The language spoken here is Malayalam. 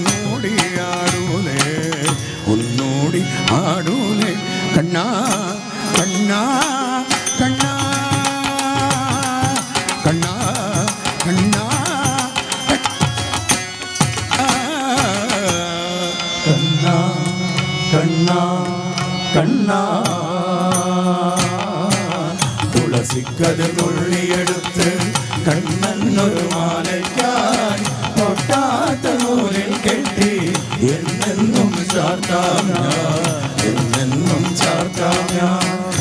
ഒന്നൂടി ആടൂലേ ഒന്നൂടി ആടൂലേ കണ്ണാ കണ്ണാ കണ്ണാ കണ്ണാ കണ്ണാ കണ്ണാ കണ്ണാ കണ്ണാ തുളസിക്കത് നുള്ളിയെടുത്ത് കണ്ണനൊരു മാലയ്ക്കായി പൊട്ടാത്ത നൂലിൽ കെട്ടി എന്നെന്നും ചാർത്താം ഞാൻ എന്നെന്നും ചാർത്താം ഞാൻ